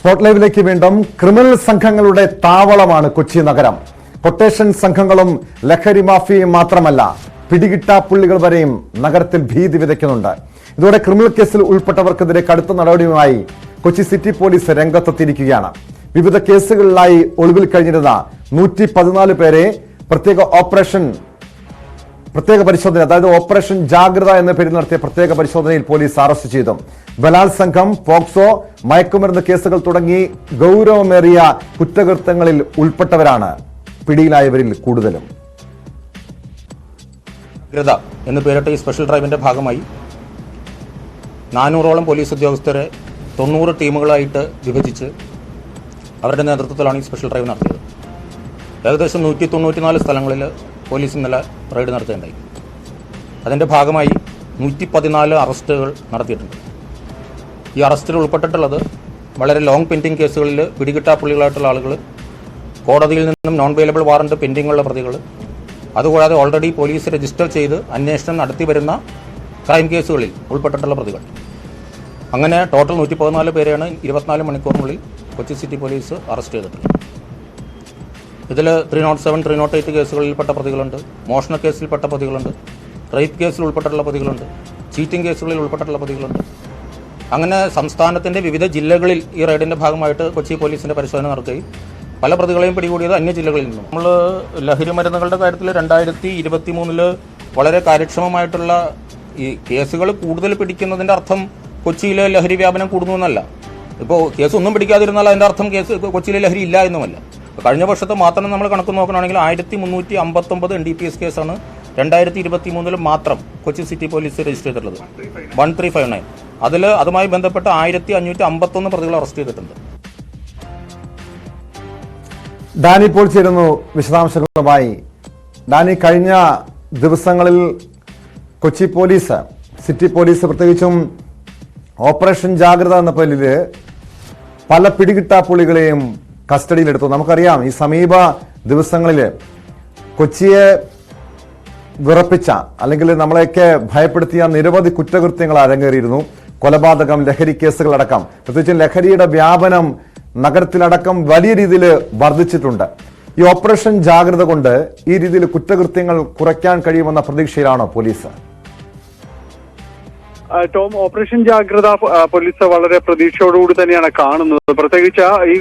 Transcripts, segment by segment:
Spot ലൈവിലേക്ക് വീണ്ടും. Criminal സംഘങ്ങളുടെ താവളമാണ് കൊച്ചി നഗരം. കൊട്ടേഷൻ സംഘങ്ങളും ലഹരി മാഫിയയും മാത്രമല്ല, പിടികിട്ടാപ്പുള്ളികൾ വരെയും നഗരത്തിൽ ഭീതി വിതയ്ക്കുന്നുണ്ട്. ഇതോടെ ക്രിമിനൽ കേസിൽ ഉൾപ്പെട്ടവർക്കെതിരെ കടുത്ത നടപടിയുമായി കൊച്ചി സിറ്റി പോലീസ് രംഗത്തെത്തിയിരിക്കുകയാണ്. വിവിധ കേസുകളിലായി ഒളിവിൽ കഴിഞ്ഞിരുന്ന 114 പേരെ പ്രത്യേക പരിശോധന, അതായത് ഓപ്പറേഷൻ ജാഗ്രത എന്ന പേരിൽ നടത്തിയ പ്രത്യേക പരിശോധനയിൽ പോലീസ് അറസ്റ്റ് ചെയ്തു. ബലാത്സംഗം, പോക്സോ, മയക്കുമരുന്ന് കേസുകൾ തുടങ്ങി ഗൗരവമേറിയ കുറ്റകൃത്യങ്ങളിൽ ഉൾപ്പെട്ടവരാണ് പിടിയിലായവരിൽ കൂടുതലും. ജാഗ്രത എന്ന് പേരിട്ട ഈ സ്പെഷ്യൽ ഡ്രൈവിന്റെ ഭാഗമായി 400ഓളം പോലീസ് ഉദ്യോഗസ്ഥരെ 90 ടീമുകളായിട്ട് വിഭജിച്ച് അവരുടെ നേതൃത്വത്തിലാണ് ഈ സ്പെഷ്യൽ ഡ്രൈവ് നടത്തിയത്. ഏകദേശം 194 സ്ഥലങ്ങളിൽ പോലീസ് ഇന്നലെ റെയ്ഡ് നടത്തുകയുണ്ടായി. അതിൻ്റെ ഭാഗമായി 114 അറസ്റ്റുകൾ നടത്തിയിട്ടുണ്ട്. ഈ അറസ്റ്റിൽ ഉൾപ്പെട്ടിട്ടുള്ളത് വളരെ ലോങ് പെൻഡിങ് കേസുകളിൽ പിടികിട്ടാപ്പുള്ളികളായിട്ടുള്ള ആളുകൾ, കോടതിയിൽ നിന്നും നോൺ വെയിലബിൾ വാറണ്ട് പെൻഡിങ്ങുള്ള പ്രതികൾ, അതുകൂടാതെ ഓൾറെഡി പോലീസ് രജിസ്റ്റർ ചെയ്ത് അന്വേഷണം നടത്തി വരുന്ന ക്രൈം കേസുകളിൽ ഉൾപ്പെട്ടിട്ടുള്ള പ്രതികൾ. അങ്ങനെ ടോട്ടൽ 114 പേരെയാണ് 24 മണിക്കൂറിനുള്ളിൽ കൊച്ചി സിറ്റി പോലീസ് അറസ്റ്റ് ചെയ്തിട്ടുള്ളത്. ഇതിൽ 307, 308 കേസുകളിൽപ്പെട്ട പ്രതികളുണ്ട്, മോഷണ കേസിൽപ്പെട്ട പ്രതികളുണ്ട്, റേപ്പ് കേസിൽ ഉൾപ്പെട്ടിട്ടുള്ള പ്രതികളുണ്ട്, ചീറ്റിംഗ് കേസുകളിൽ ഉൾപ്പെട്ടിട്ടുള്ള പ്രതികളുണ്ട്. അങ്ങനെ സംസ്ഥാനത്തിൻ്റെ വിവിധ ജില്ലകളിൽ ഈ റെയ്ഡിൻ്റെ ഭാഗമായിട്ട് കൊച്ചി പോലീസിൻ്റെ പരിശോധന നടത്തുകയും പല പ്രതികളെയും പിടികൂടിയത് അന്യ ജില്ലകളിൽ നിന്നും. നമ്മൾ ലഹരി മരുന്നുകളുടെ കാര്യത്തിൽ 2023 വളരെ കാര്യക്ഷമമായിട്ടുള്ള ഈ കേസുകൾ കൂടുതൽ പിടിക്കുന്നതിൻ്റെ അർത്ഥം കൊച്ചിയിലെ ലഹരി വ്യാപനം കൂടുന്നു എന്നല്ല. ഇപ്പോൾ കേസ് ഒന്നും പിടിക്കാതിരുന്നാൽ അതിൻ്റെ അർത്ഥം കൊച്ചിയിലെ ലഹരി ഇല്ല എന്നുമല്ല. കഴിഞ്ഞ വർഷത്തെ മാത്രം നമ്മൾ കണക്ക് നോക്കുകയാണെങ്കിൽ 1359 NDPS കേസാണ് 2023 മാത്രം കൊച്ചി സിറ്റി പോലീസ് രജിസ്റ്റർ ചെയ്തിട്ടുള്ളത്. 1359. അതുമായി ബന്ധപ്പെട്ട് 1551 പ്രതികൾ അറസ്റ്റ് ചെയ്തിട്ടുണ്ട്. ഡാനി ഇപ്പോൾ ചേരുന്നു വിശദാംശങ്ങളുമായി. ഡാനി, കഴിഞ്ഞ ദിവസങ്ങളിൽ കൊച്ചി പോലീസ്, സിറ്റി പോലീസ് പ്രത്യേകിച്ചും ഓപ്പറേഷൻ ജാഗ്രത എന്ന പേരിൽ പല പിടികിട്ടാപ്പുള്ളികളെയും കസ്റ്റഡിയിലെടുത്തു. നമുക്കറിയാം, ഈ സമീപ ദിവസങ്ങളിൽ കൊച്ചിയെ വിറപ്പിച്ച, അല്ലെങ്കിൽ നമ്മളെയൊക്കെ ഭയപ്പെടുത്തിയ നിരവധി കുറ്റകൃത്യങ്ങൾ അരങ്ങേറിയിരുന്നു. കൊലപാതകം, ലഹരി കേസുകളടക്കം. പ്രത്യേകിച്ചും ലഹരിയുടെ വ്യാപനം നഗരത്തിലടക്കം വലിയ രീതിയിൽ വർദ്ധിച്ചിട്ടുണ്ട്. ഈ ഓപ്പറേഷൻ ജാഗ്രത കൊണ്ട് ഈ രീതിയിൽ കുറ്റകൃത്യങ്ങൾ കുറയ്ക്കാൻ കഴിയുമെന്ന പ്രതീക്ഷയിലാണോ പോലീസ്? ടോം, ഓപ്പറേഷൻ ജാഗ്രത പോലീസ് വളരെ പ്രതീക്ഷയോടുകൂടി തന്നെയാണ് കാണുന്നത്. പ്രത്യേകിച്ച് ഈ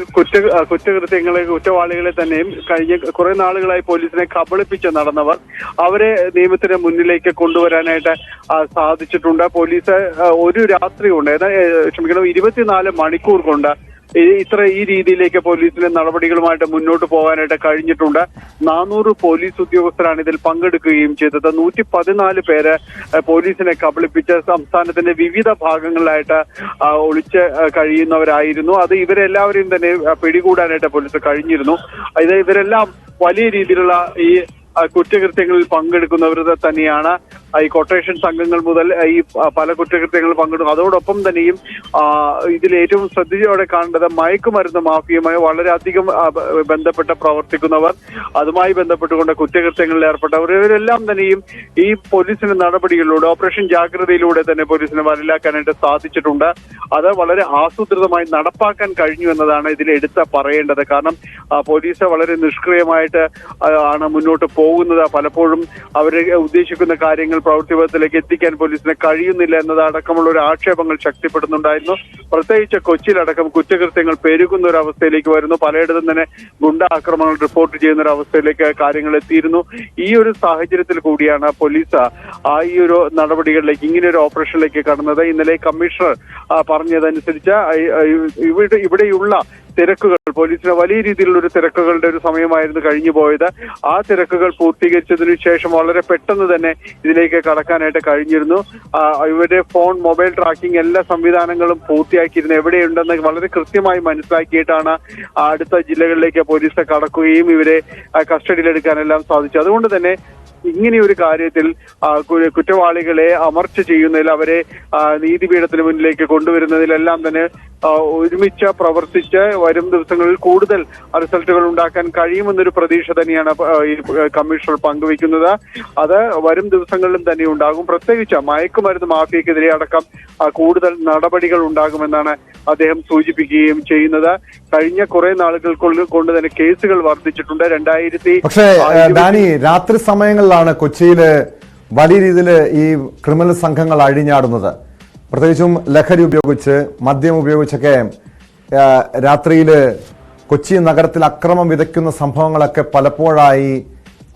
കുറ്റവാളികളെ തന്നെയും കഴിഞ്ഞ കുറെ നാളുകളായി പോലീസിനെ കബളിപ്പിച്ച് നടന്നവർ, അവരെ നിയമത്തിന് മുന്നിലേക്ക് കൊണ്ടുവരാനായിട്ട് സാധിച്ചിട്ടുണ്ട്. പോലീസ് ഒരു രാത്രി കൊണ്ട്, 24 മണിക്കൂർ കൊണ്ട് ഈ രീതിയിലേക്ക് പോലീസിന്റെ നടപടികളുമായിട്ട് മുന്നോട്ട് പോകാനായിട്ട് കഴിഞ്ഞിട്ടുണ്ട്. 400 പോലീസ് ഉദ്യോഗസ്ഥരാണ് ഇതിൽ പങ്കെടുക്കുകയും ചെയ്തത്. 114 പേര് പോലീസിനെ കബളിപ്പിച്ച് സംസ്ഥാനത്തിന്റെ വിവിധ ഭാഗങ്ങളിലായിട്ട് ഒളിച്ച് കഴിയുന്നവരായിരുന്നു. അത് ഇവരെല്ലാവരെയും തന്നെ പിടികൂടാനായിട്ട് പോലീസ് കഴിഞ്ഞിരുന്നു. ഇവരെല്ലാം വലിയ രീതിയിലുള്ള ഈ കുറ്റകൃത്യങ്ങളിൽ പങ്കെടുക്കുന്നവർ തന്നെയാണ്. ഈ കൊട്ടേഷൻ സംഘങ്ങൾ മുതൽ ഈ പല കുറ്റകൃത്യങ്ങളിൽ പങ്കെടുക്കും. അതോടൊപ്പം തന്നെയും ഇതിൽ ഏറ്റവും ശ്രദ്ധയോടെ കാണേണ്ടത് മയക്കുമരുന്ന് മാഫിയുമായി വളരെയധികം ബന്ധപ്പെട്ട് പ്രവർത്തിക്കുന്നവർ, അതുമായി ബന്ധപ്പെട്ടുകൊണ്ട് കുറ്റകൃത്യങ്ങളിൽ ഏർപ്പെട്ടവർ, ഇവരെല്ലാം തന്നെയും ഈ പോലീസിന്റെ നടപടികളിലൂടെ, ഓപ്പറേഷൻ ജാഗ്രതയിലൂടെ തന്നെ പോലീസിനെ വരലാക്കാനായിട്ട് സാധിച്ചിട്ടുണ്ട്. അത് വളരെ ആസൂത്രിതമായി നടപ്പാക്കാൻ കഴിഞ്ഞു എന്നതാണ് ഇതിൽ എടുത്ത് പറയേണ്ടത്. കാരണം പോലീസ് വളരെ നിഷ്ക്രിയമായിട്ട് ആണ് മുന്നോട്ട് പോകുന്നത്. പലപ്പോഴും അവരെ ഉദ്ദേശിക്കുന്ന കാര്യങ്ങൾ പ്രവൃത്തിപഥത്തിലേക്ക് എത്തിക്കാൻ പോലീസിന് കഴിയുന്നില്ല എന്നതടക്കമുള്ള ഒരു ആക്ഷേപങ്ങൾ ശക്തിപ്പെടുന്നുണ്ടായിരുന്നു. പ്രത്യേകിച്ച് കൊച്ചിയിലടക്കം കുറ്റകൃത്യങ്ങൾ പെരുകുന്ന ഒരു അവസ്ഥയിലേക്ക് വരുന്നു. പലയിടത്തും തന്നെ ഗുണ്ട ആക്രമണങ്ങൾ റിപ്പോർട്ട് ചെയ്യുന്ന ഒരു അവസ്ഥയിലേക്ക് കാര്യങ്ങൾ എത്തിയിരുന്നു. ഈ ഒരു സാഹചര്യത്തിൽ കൂടിയാണ് പോലീസ് ഈ ഒരു നടപടികളിലേക്ക്, ഇങ്ങനെ ഒരു ഓപ്പറേഷനിലേക്ക് കടന്നത്. ഇന്നലെ കമ്മീഷണർ പറഞ്ഞതനുസരിച്ച് ഇവിടെയുള്ള തിരക്കുകൾ, പോലീസിന് വലിയ രീതിയിലുള്ള ഒരു തിരക്കുകളുടെ ഒരു സമയമായിരുന്നു കഴിഞ്ഞു പോയത്. ആ തിരക്കുകൾ പൂർത്തീകരിച്ചതിനു ശേഷം വളരെ പെട്ടെന്ന് തന്നെ ഇതിലേക്ക് കടക്കാനായിട്ട് കഴിഞ്ഞിരുന്നു. ഇവരുടെ ഫോൺ, മൊബൈൽ ട്രാക്കിംഗ് എല്ലാ സംവിധാനങ്ങളും പൂർത്തിയാക്കിയിരുന്നു. എവിടെയുണ്ടെന്ന് വളരെ കൃത്യമായി മനസ്സിലാക്കിയിട്ടാണ് അടുത്ത ജില്ലകളിലേക്ക് പോലീസ് കടക്കുകയും ഇവരെ കസ്റ്റഡിയിലെടുക്കാനെല്ലാം സാധിച്ചു. അതുകൊണ്ട് തന്നെ ഇങ്ങനെയൊരു കാര്യത്തിൽ കുറ്റവാളികളെ അമർച്ച ചെയ്യുന്നതിൽ, അവരെ നീതിപീഠത്തിന് മുന്നിലേക്ക് കൊണ്ടുവരുന്നതിലെല്ലാം തന്നെ ഒരുമിച്ച് പ്രവർത്തിച്ച് വരും ദിവസങ്ങളിൽ കൂടുതൽ റിസൾട്ടുകൾ ഉണ്ടാക്കാൻ കഴിയുമെന്നൊരു പ്രതീക്ഷ തന്നെയാണ് ഈ കമ്മീഷണർ പങ്കുവയ്ക്കുന്നത്. അത് വരും ദിവസങ്ങളിലും തന്നെ ഉണ്ടാകും. പ്രത്യേകിച്ച് മയക്കുമരുന്ന് മാഫിയക്കെതിരെ അടക്കം കൂടുതൽ നടപടികൾ ഉണ്ടാകുമെന്നാണ് അദ്ദേഹം സൂചിപ്പിക്കുകയും ചെയ്യുന്നത്. കഴിഞ്ഞ കുറെ നാളുകൾ കൊണ്ട് തന്നെ കേസുകൾ വർദ്ധിച്ചിട്ടുണ്ട്. പക്ഷേ ഡാനി, രാത്രി സമയങ്ങളിലാണ് കൊച്ചിയില് വലിയ രീതിയിൽ ഈ ക്രിമിനൽ സംഘങ്ങൾ അഴിഞ്ഞാടുന്നത്. പ്രത്യേകിച്ചും ലഹരി ഉപയോഗിച്ച്, മദ്യം ഉപയോഗിച്ചൊക്കെ രാത്രിയിൽ കൊച്ചി നഗരത്തിൽ അക്രമം വിതയ്ക്കുന്ന സംഭവങ്ങളൊക്കെ പലപ്പോഴായി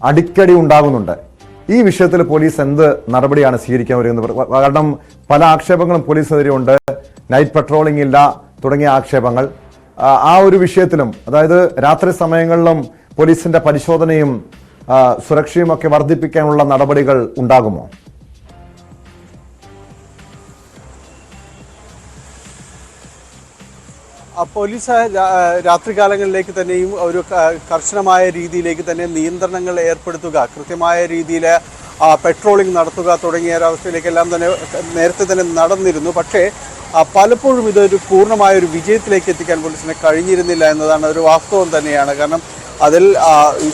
അടിക്കടി ഉണ്ടാകുന്നുണ്ട്. ഈ വിഷയത്തിൽ പോലീസ് എന്ത് നടപടിയാണ് സ്വീകരിക്കാൻ വരുന്നത്? കാരണം പല ആക്ഷേപങ്ങളും പോലീസിനെതിരെ ഉണ്ട്. നൈറ്റ് പെട്രോളിംഗ് ഇല്ല തുടങ്ങിയ ആക്ഷേപങ്ങൾ. ആ ഒരു വിഷയത്തിലും, അതായത് രാത്രി സമയങ്ങളിലും പോലീസിന്റെ പരിശോധനയും സുരക്ഷയും ഒക്കെ വർദ്ധിപ്പിക്കാനുള്ള നടപടികൾ ഉണ്ടാകുമോ? പോലീസ് രാത്രികാലങ്ങളിലേക്ക് തന്നെയും ഒരു കർശനമായ രീതിയിലേക്ക് തന്നെ നിയന്ത്രണങ്ങൾ ഏർപ്പെടുത്തുക, കൃത്യമായ രീതിയിൽ പെട്രോളിംഗ് നടത്തുക തുടങ്ങിയ ഒരവസ്ഥയിലേക്കെല്ലാം തന്നെ നേരത്തെ തന്നെ നടന്നിരുന്നു. പക്ഷേ പലപ്പോഴും ഇതൊരു പൂർണ്ണമായ ഒരു വിജയത്തിലേക്ക് എത്തിക്കാൻ പോലീസിന് കഴിഞ്ഞിരുന്നില്ല എന്നതാണ് ഒരു വാസ്തവം തന്നെയാണ്. കാരണം അതിൽ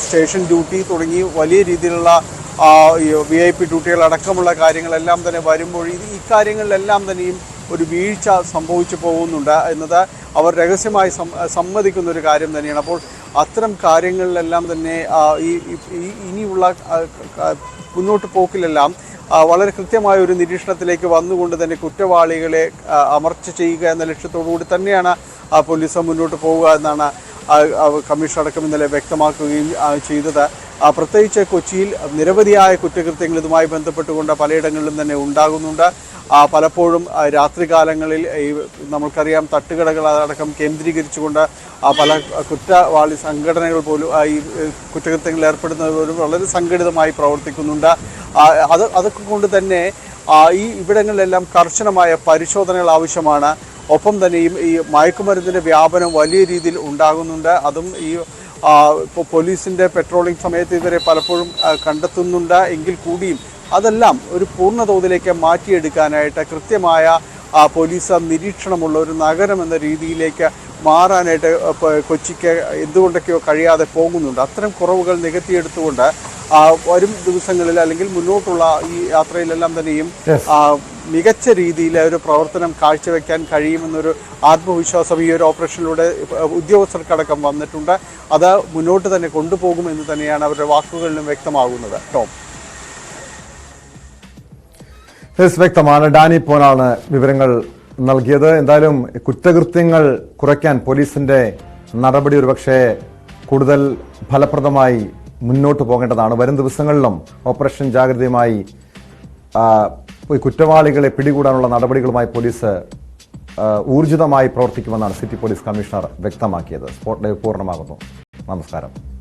സ്റ്റേഷൻ ഡ്യൂട്ടി തുടങ്ങി വലിയ രീതിയിലുള്ള VIP ഡ്യൂട്ടികൾ അടക്കമുള്ള കാര്യങ്ങളെല്ലാം തന്നെ വരുമ്പോൾ ഇക്കാര്യങ്ങളിലെല്ലാം തന്നെയും ഒരു വീഴ്ച സംഭവിച്ചു പോകുന്നുണ്ട് എന്നത് അവർ രഹസ്യമായി സമ്മതിക്കുന്ന ഒരു കാര്യം തന്നെയാണ്. അപ്പോൾ അത്തരം കാര്യങ്ങളിലെല്ലാം തന്നെ ഇനിയുള്ള മുന്നോട്ട് പോക്കിലെല്ലാം വളരെ കൃത്യമായ ഒരു നിരീക്ഷണത്തിലേക്ക് വന്നുകൊണ്ട് തന്നെ കുറ്റവാളികളെ അമർച്ച ചെയ്യുക എന്ന ലക്ഷ്യത്തോടു കൂടി തന്നെയാണ് പോലീസ് മുന്നോട്ട് പോവുക എന്നാണ് കമ്മീഷൻ അടക്കം ഇന്നലെ വ്യക്തമാക്കുകയും ചെയ്തത്. പ്രത്യേകിച്ച് കൊച്ചിയിൽ നിരവധിയായ കുറ്റകൃത്യങ്ങൾ ഇതുമായി ബന്ധപ്പെട്ടുകൊണ്ട് പലയിടങ്ങളിലും തന്നെ ഉണ്ടാകുന്നുണ്ട്. പലപ്പോഴും രാത്രികാലങ്ങളിൽ നമുക്കറിയാം തട്ടുകടകൾ അടക്കം കേന്ദ്രീകരിച്ചുകൊണ്ട് പല കുറ്റവാളി സംഘടനകൾ പോലും ഈ കുറ്റകൃത്യങ്ങളിൽ ഏർപ്പെടുന്നത് പോലും വളരെ സംഘടിതമായി പ്രവർത്തിക്കുന്നുണ്ട്. അതൊക്കെ കൊണ്ട് തന്നെ ഇവിടങ്ങളിലെല്ലാം കർശനമായ പരിശോധനകൾ ആവശ്യമാണ്. ഒപ്പം തന്നെയും ഈ മയക്കുമരുന്നിൻ്റെ വ്യാപനം വലിയ രീതിയിൽ ഉണ്ടാകുന്നുണ്ട്. അതും ഇപ്പോൾ പോലീസിൻ്റെ പെട്രോളിംഗ് സമയത്ത് ഇവരെ പലപ്പോഴും കണ്ടെത്തുന്നുണ്ട് എങ്കിൽ കൂടിയും അതെല്ലാം ഒരു പൂർണ്ണ തോതിലേക്ക് മാറ്റിയെടുക്കാനായിട്ട് കൃത്യമായ പോലീസ് നിരീക്ഷണമുള്ള ഒരു നഗരം എന്ന രീതിയിലേക്ക് മാറാനായിട്ട് കൊച്ചിക്ക് എന്തുകൊണ്ടൊക്കെയോ കഴിയാതെ പോകുന്നുണ്ട്. അത്തരം കുറവുകൾ നികത്തിയെടുത്തുകൊണ്ട് വരും ദിവസങ്ങളിൽ അല്ലെങ്കിൽ മുന്നോട്ടുള്ള ഈ യാത്രയിലെല്ലാം തന്നെയും മികച്ച രീതിയിൽ ഒരു പ്രവർത്തനം കാഴ്ചവെക്കാൻ കഴിയുമെന്നൊരു ആത്മവിശ്വാസം ഈ ഒരു ഓപ്പറേഷനിലൂടെ ഉദ്യോഗസ്ഥർക്കടക്കം വന്നിട്ടുണ്ട്. അത് മുന്നോട്ട് തന്നെ കൊണ്ടുപോകുമെന്ന് തന്നെയാണ് അവരുടെ വാക്കുകളിലും വ്യക്തമാകുന്നത്. ടോം, വ്യക്തമാണ്. ഡാനി പോനാണ് വിവരങ്ങൾ നൽകിയത്. എന്തായാലും കുറ്റകൃത്യങ്ങൾ കുറയ്ക്കാൻ പോലീസിന്റെ നടപടി ഒരുപക്ഷെ കൂടുതൽ ഫലപ്രദമായി മുന്നോട്ട് പോകേണ്ടതാണ്. വരും ദിവസങ്ങളിലും ഓപ്പറേഷൻ ജാഗ്രതയുമായി കുറ്റവാളികളെ പിടികൂടാനുള്ള നടപടികളുമായി പോലീസ് ഊർജിതമായി പ്രവർത്തിക്കുമെന്നാണ് സിറ്റി പോലീസ് കമ്മീഷണർ വ്യക്തമാക്കിയത്. സ്പോട്ട് ലൈവ് പൂർണ്ണമാകുന്നു. നമസ്കാരം.